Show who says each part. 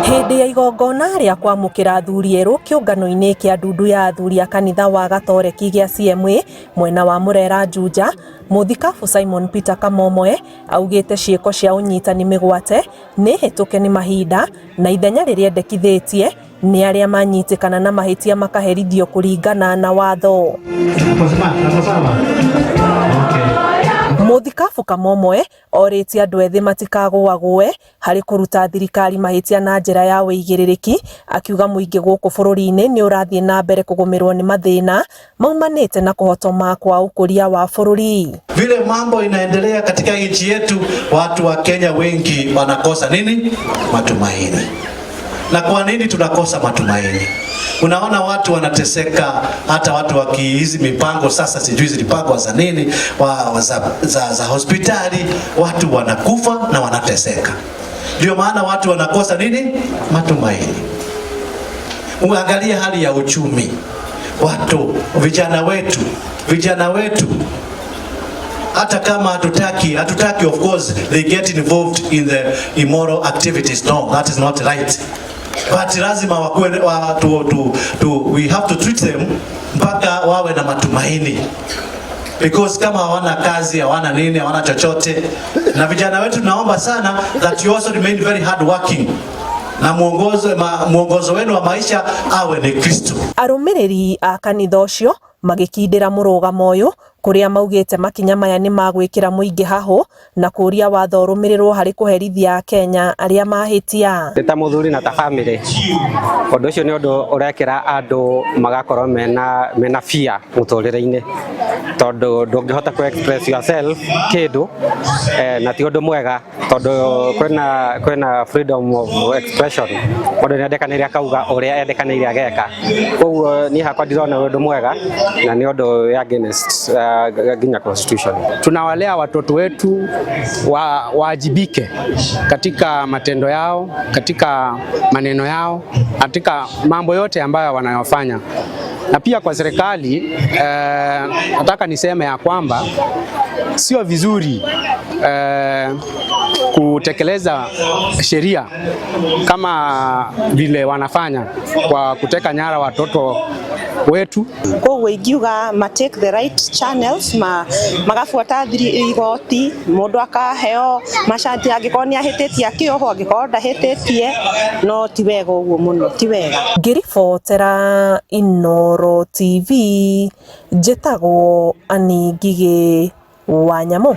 Speaker 1: Hindi ya igongona ria kwamukira athuri eru kiungano-ini kia ndundu ya athuri a kanitha wa Gatoreki gia CMA mwena wa Murera Juja, muthikabu Simon Peter Kamomoe augite ciiko cia unyitani migwate ni hituke ni mahinda na ithenya ririendekithitie ni aria manyitikana na mahitia makaherithio kuringana na watho. Muthikabu Kamomoe oriti andu ethi matikagũagũe hari kuruta thirikari mahitia na njira ya wĩigĩrĩrĩki, akiuga muingi guku bururi-ini ni urathie na mbere kugumirwo ni mathina maumanite na kuhotoma kwa ukuria wa bururi.
Speaker 2: Vile mambo inaendelea katika nchi yetu, watu wa Kenya wengi wanakosa nini? Matumaini. Na kwa nini tunakosa matumaini? Unaona watu wanateseka, hata watu wa hizi mipango sasa sijui zilipangwa za nini, za hospitali, watu wanakufa na wanateseka. Ndio maana watu wanakosa nini? Matumaini. Uangalie hali ya uchumi. Watu, vijana wetu hata kama hatutaki of course they get involved in the immoral activities. No, that is not right. But lazima we have to treat them mpaka wawe na matumaini, because kama hawana kazi, hawana nini, hawana chochote. Na vijana wetu naomba sana that you also remain very hard working, na muongozo wenu wa maisha awe ni Kristo.
Speaker 1: Arumiriri a kanitha ucio magikindira murugamo uyu kuria maugite makinya maya ni magwikira muingi haho na kuria watho rumirirwo hari kuherithia Kenya aria mahitia.
Speaker 3: Ta muthuri na ta family undu ucio ni undu urekira andu magakorwo mena fear muturire-ini, tondu ndungihota ku express yourself kindu na ti undu mwega, tondu kwina freedom of expression. Mundu ni endekaniria kauga uria endekaniria ageka, koguo ni hakwa ndirona undu mwega na ni undu against Kenya Constitution.
Speaker 4: Tunawalea watoto wetu waajibike katika matendo yao, katika maneno yao, katika mambo yote ambayo wanayofanya. Na pia kwa serikali nataka niseme ya kwamba sio vizuri kutekeleza sheria kama vile wanafanya kwa kuteka nyara watoto wetu.
Speaker 5: Koguo ingiuga ma take the right channels, magafuata igoti, mundu akaheo machanti angikorwo ni ahititie akioho, angikorwo ndahititie, no ti wega uguo muno, ti wega.
Speaker 1: Ngiribotera Inooro TV, njitagwo Ani Ngigi Wanyamu.